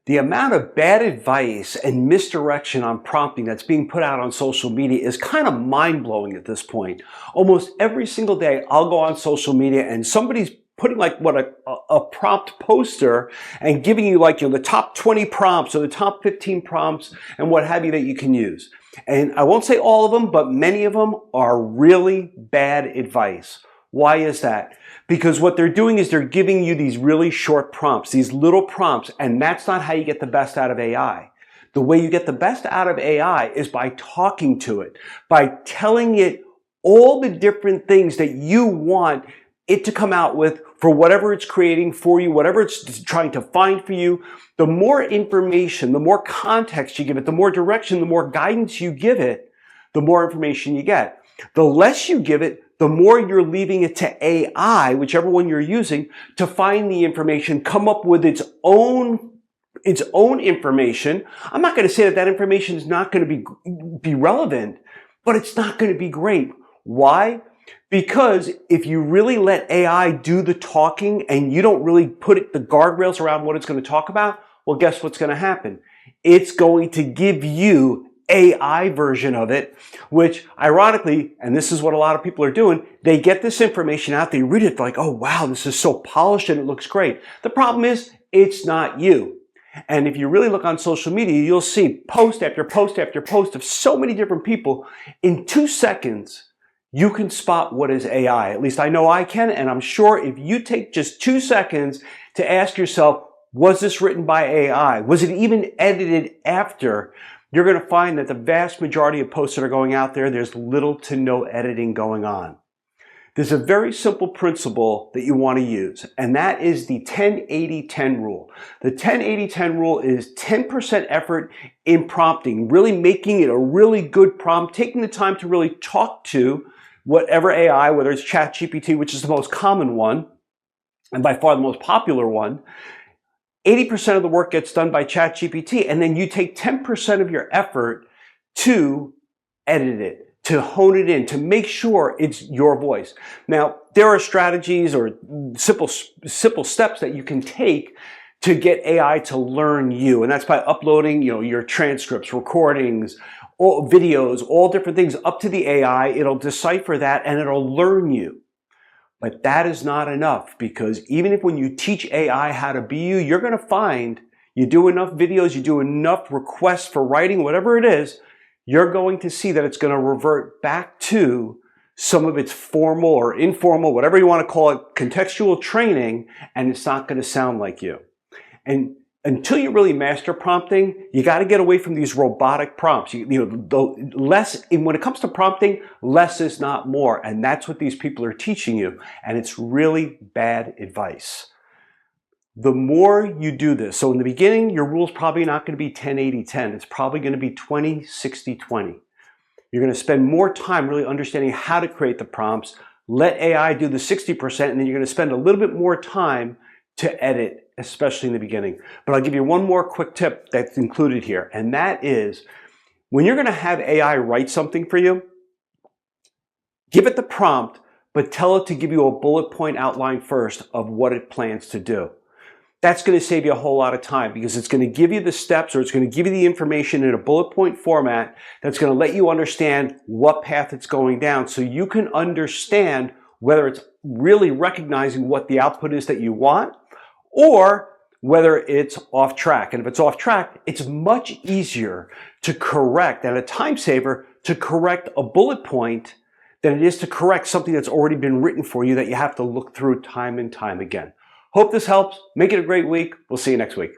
The amount of bad advice and misdirection on prompting that's being put out on social media is kind of mind-blowing at this point. Almost every single day I'll go on social media and somebody's putting like a prompt poster and giving you like, the top 20 prompts or the top 15 prompts and what have you that you can use. And I won't say all of them, but many of them are really bad advice. Why is that? Because what they're doing is they're giving you these really short prompts, these little prompts, and that's not how you get the best out of AI. The way you get the best out of AI is by talking to it, by telling it all the different things that you want it to come out with for whatever it's creating for you, whatever it's trying to find for you. The more information, the more context you give it, the more direction, the more guidance you give it, the more information you get. The less you give it, the more you're leaving it to AI, whichever one you're using, to find the information, come up with its own information. I'm not going to say that that information is not going to be relevant, but it's not going to be great. Why? Because if you really let AI do the talking and you don't really put the guardrails around what it's going to talk about, well, guess what's going to happen? It's going to give you AI version of it, which ironically, and this is what a lot of people are doing, they get this information out, they read it, they're like, oh wow, this is so polished and it looks great. The problem is, it's not you. And if you really look on social media, you'll see post after post after post of so many different people. In 2 seconds, you can spot what is AI. At least I know I can, and I'm sure if you take just 2 seconds to ask yourself, was this written by AI? Was it even edited after? You're going to find that the vast majority of posts that are going out there, there's little to no editing going on. There's a very simple principle that you want to use, and that is the 10-80-10 rule. The 10-80-10 rule is 10% effort in prompting, really making it a really good prompt, taking the time to really talk to whatever AI, whether it's ChatGPT, which is the most common one, and by far the most popular one. 80% of the work gets done by ChatGPT, and then you take 10% of your effort to edit it, to hone it in, to make sure it's your voice. Now, there are strategies or simple steps that you can take to get AI to learn you, and that's by uploading, your transcripts, recordings, all videos, all different things up to the AI. It'll decipher that and it'll learn you. But that is not enough, because even if when you teach AI how to be you, you're going to find you do enough videos, you do enough requests for writing, whatever it is, you're going to see that it's going to revert back to some of its formal or informal, whatever you want to call it, contextual training, and it's not going to sound like you. And until you really master prompting, you got to get away from these robotic prompts. When it comes to prompting, less is not more. And that's what these people are teaching you. And it's really bad advice. The more you do this, so in the beginning, your rule is probably not going to be 10-80-10. It's probably going to be 20-60-20. You're going to spend more time really understanding how to create the prompts, let AI do the 60%, and then you're going to spend a little bit more time to edit, especially in the beginning. But I'll give you one more quick tip that's included here, and that is when you're going to have AI write something for you, give it the prompt, but tell it to give you a bullet point outline first of what it plans to do. That's going to save you a whole lot of time, because it's going to give you the steps, or it's going to give you the information in a bullet point format that's going to let you understand what path it's going down, so you can understand whether it's really recognizing what the output is that you want, or whether it's off track. And if it's off track, it's much easier to correct, and a time saver to correct a bullet point than it is to correct something that's already been written for you that you have to look through time and time again. Hope this helps. Make it a great week. We'll see you next week.